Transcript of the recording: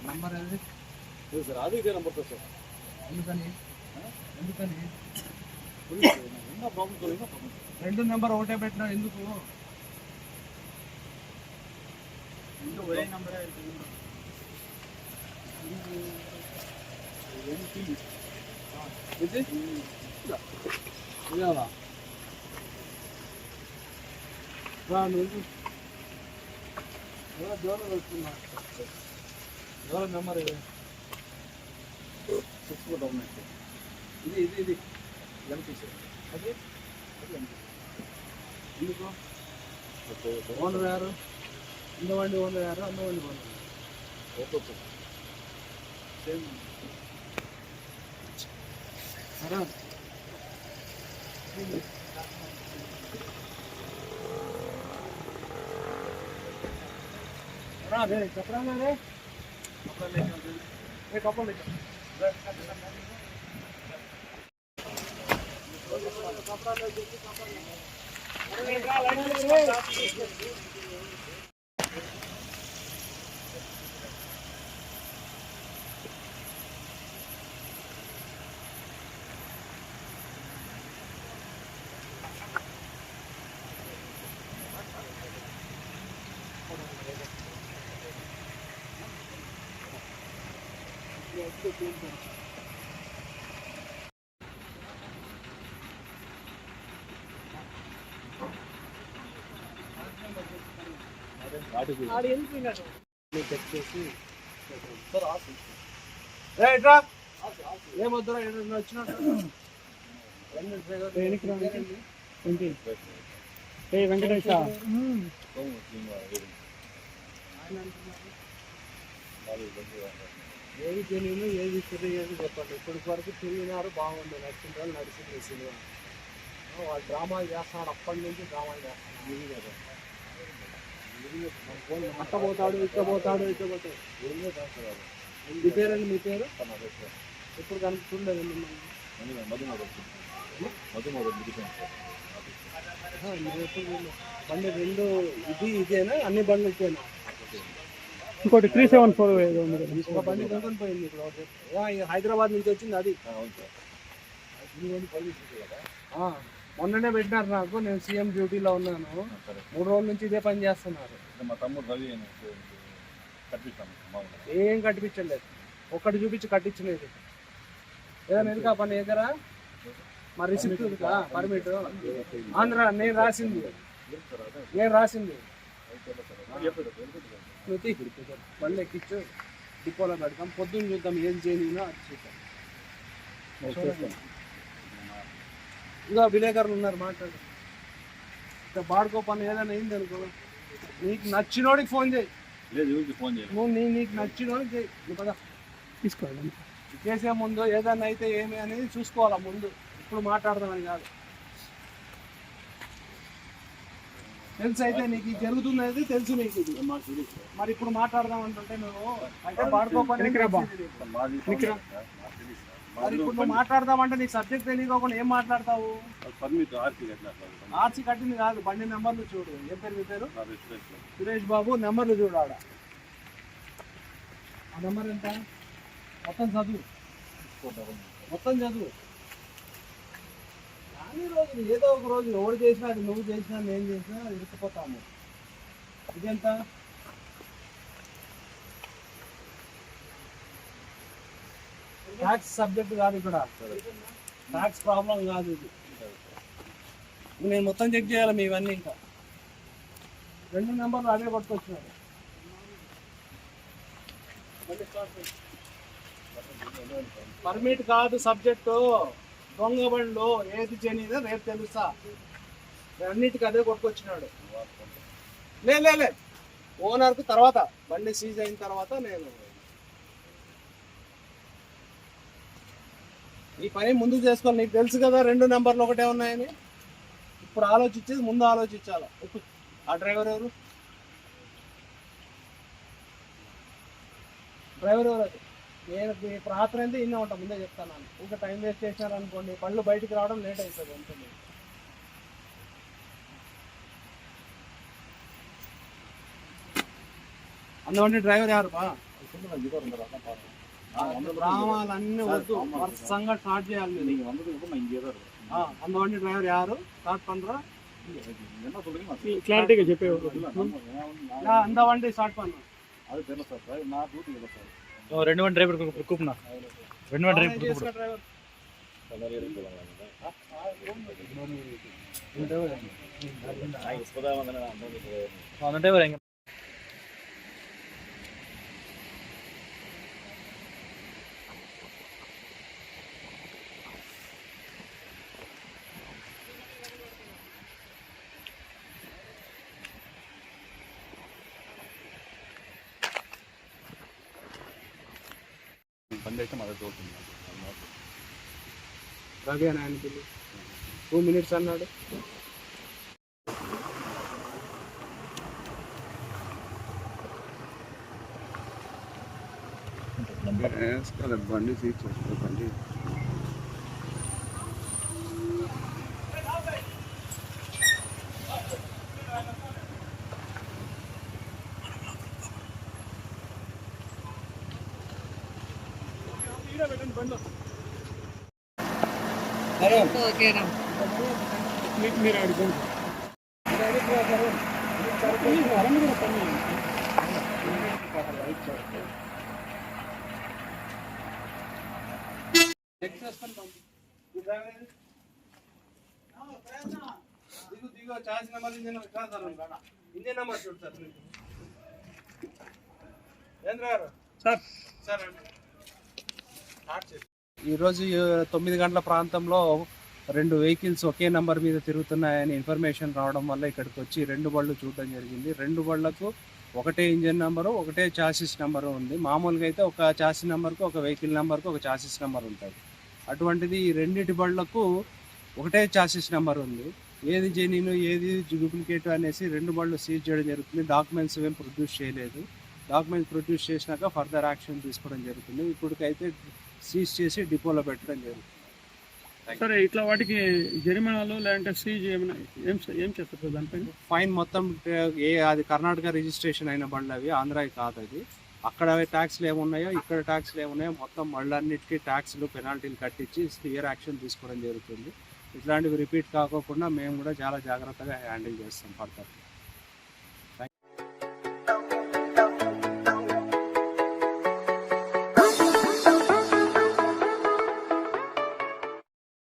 Number sir ಅದು ಇದೆ number sir ఎందుకని రెండు నెంబర్ ఒకటే పెట్టినా ఎందుకు ఒరే నెంబర్ ఎవరు నెంబర్ ఇది 649 ఇది ఇది ఇది ఎంపీసీ అది ఎందుకు ఓనర్ యారు இந்த வண்டி ஓனர் யாரோ அந்த வண்டி ஓனர் ஓகே சேம் சரா रा रे कपड़ा ले रे कपड़ा लेके कपड़ा लेके कपड़ा ले వెంకటేశ ఏది తెలియదు ఏది తెలియదు చెప్పండి. ఇప్పటి వరకు తిరిగినారు, బాగుంది, నచ్చిన వాళ్ళు నడిచింది సినిమా. వాళ్ళు డ్రామాలు చేస్తున్నాడు, అప్పటి నుంచి డ్రామాలు చేస్తున్నాడు. అట్ట పోతాడు, ఇట్ట పోతాడు, ఇట్ట పోతాడు. మీ పేరండి? మీ పేరు ఎప్పుడు కనుక చూడలేదు మిమ్మల్ని. నేను ఎప్పుడు చూడలేదు. బండి రెండు ఇదేనా? అన్ని బండ్లు ఇచ్చేనా? ఇంకోటి 374 ఏదో ఒక బండి కొనుక్కొని పోయింది ఇప్పుడు. హైదరాబాద్ నుంచి వచ్చింది అది. మొన్ననే పెట్టినారు నాకు. నేను సీఎం డ్యూటీలో ఉన్నాను. 3 రోజుల నుంచి ఇదే పని చేస్తున్నారు. మా తమ్ముడు రవి ఏం కట్టించలేదు. ఒక్కటి చూపించి కట్టించలేదు. ఏదైనా ఎందుకు ఆ పని దగ్గర మా రిసిప్ట్ పర్మిట్ ఆంధ్ర నేను రాసింది మళ్ళీ ఎక్కించు, డిపోలో పెడతాం. పొద్దున్న చూద్దాం ఏం చేయను అది చూద్దాం. ఇంకా విలేకరులు ఉన్నారు, మాట్లాడు. ఇంకా బాడుకో పని ఏదైనా అయింది అనుకో, నీకు నచ్చినోడికి ఫోన్ చేయి. నువ్వు నీకు నచ్చినోడికి చేయి. నువ్వు కదా తీసుకోవాలి. చేసే ముందు ఏదైనా అయితే ఏమి అనేది చూసుకోవాలా ముందు. ఇప్పుడు మాట్లాడదామని కాదు. తెలుసు అయితే నీకు ఇది జరుగుతున్నది తెలుసు నీకు ఇది. మరి ఇప్పుడు మాట్లాడదాం అంటుంటే నువ్వు అంటే బాడుకోపని. మరి ఇప్పుడు నువ్వు మాట్లాడదామంటే నీకు సబ్జెక్ట్ తెలియకోకుండా ఏం మాట్లాడతావు? ఆర్సీ కట్టింది కాదు, బండి నెంబర్లు చూడు. ఏం పేరు మీ పేరు? సురేష్ బాబు. నెంబర్లు చూడు ఆడ. ఆ నెంబర్ ఎంత? మొత్తం చదువు. అన్ని రోజులు ఏదో ఒక రోజు ఎవరు చేసినా, అది నువ్వు చేసినా నేను చేసినా ఇరుక్కుపోతాము. ఇదెంత? ట్యాక్స్ సబ్జెక్ట్ కాదు ఇక్కడ, ట్యాక్స్ ప్రాబ్లం కాదు ఇది. నేను మొత్తం చెక్ చేయాలి మీ ఇవన్నీ. ఇంకా 2 నెంబర్లు అదే పట్టుకొచ్చినారు. పర్మిట్ కాదు సబ్జెక్టు. దొంగ బండ్లు ఏది చేయనిదో రేపు తెలుసా. అన్నిటికీ అదే కొట్టుకొచ్చినాడు. లే ఓనర్కు తర్వాత బండి సీజ్ అయిన తర్వాత నేను ఈ పని ముందు చేసుకోవాలి. నీకు తెలుసు కదా 2 నెంబర్లు ఒకటే ఉన్నాయని. ఇప్పుడు ఆలోచించేది ముందు ఆలోచించాలి. ఆ డ్రైవర్ ఎవరు? అది నేను ఇప్పుడు రాత్రి అయితే ఇన్నే ఉంటాను, ముందే చెప్తాను. ఇంకా టైం వేస్ట్ చేసినారు అనుకోండి, పళ్ళు బయటికి రావడం లేట్ అవుతుంది. ఉంటుంది అందువల్ల డ్రైవర్ ఎవరు బా? డ్రామాలన్నీ వద్దు, వర్షంగా స్టార్ట్ చేయాలి. అందువల్ల డ్రైవర్ యారు స్టార్ట్ పండ్రా క్లారిటీగా చెప్పేవారు. அந்த வண்டி ஸ்டார்ட் பண்ணு. அது தெரியல சார், நான் டியூட்டி இல்லை சார். 2 வண்டி டிரைவர் கூப்பிடுனா. 2 வண்டி டிரைவர் கூப்பிடு. டிரைவர் எல்லாரும் இருக்காங்க. நான் இப்போதான் வந்தேன். அந்த டிரைவர் எங்க? బండి అయితే మళ్ళీ తోలుతుంది. రవి అని ఆయన పిల్లి 2 minutes అన్నాడు. బండి సీట్ చేస్తుంది. బండి మీరు అడుగుతుంది. దిగు ఛార్జ్ నెంబర్ ఇంజిన్ నెంబర్ చూడు సార్. ఏంద్ర గారు సార్ ఈరోజు 9 గంటల ప్రాంతంలో 2 వెహికల్స్ ఒకే నెంబర్ మీద తిరుగుతున్నాయని ఇన్ఫర్మేషన్ రావడం వల్ల ఇక్కడికి వచ్చి 2 బళ్ళు చూడడం జరిగింది. 2 బళ్ళకు ఒకటే ఇంజన్ నెంబరు, ఒకటే చాసిస్ నెంబరు ఉంది. మామూలుగా అయితే ఒక చాసిస్ నెంబర్కు, ఒక వెహికల్ నెంబర్కు ఒక చాసిస్ నెంబర్ ఉంటుంది. అటువంటిది ఈ రెండిటి బళ్ళకు ఒకటే చాసిస్ నెంబర్ ఉంది. ఏది జెన్యూన్ ఏది డూప్లికేట్ అనేసి 2 బళ్ళు సీజ్ చేయడం జరుగుతుంది. డాక్యుమెంట్స్ ఏం ప్రొడ్యూస్ చేయలేదు. డాక్యుమెంట్స్ ప్రొడ్యూస్ చేసినాక ఫర్దర్ యాక్షన్ తీసుకోవడం జరుగుతుంది. ఇప్పటికైతే సీజ్ చేసి డిపోలో పెట్టడం జరుగుతుంది. సరే, ఇట్లా వాటికి జరిమానాలు లేదంటే సీజ్ ఏమైనా ఏం చేస్తారు సార్ దానిపైన? ఫైన్ మొత్తం అది కర్ణాటక రిజిస్ట్రేషన్ అయిన బండ్లు అవి, ఆంధ్రావి కాదు అది. అక్కడ ట్యాక్స్లు ఏమున్నాయో ఇక్కడ ట్యాక్స్లు ఏమున్నాయో మొత్తం బళ్ళన్నిటికీ ట్యాక్స్లు పెనాల్టీలు కట్టించి క్లియర్ యాక్షన్ తీసుకోవడం జరుగుతుంది. ఇట్లాంటివి రిపీట్ కాకోకుండా మేము కూడా చాలా జాగ్రత్తగా హ్యాండిల్ చేస్తాం ఫర్దర్.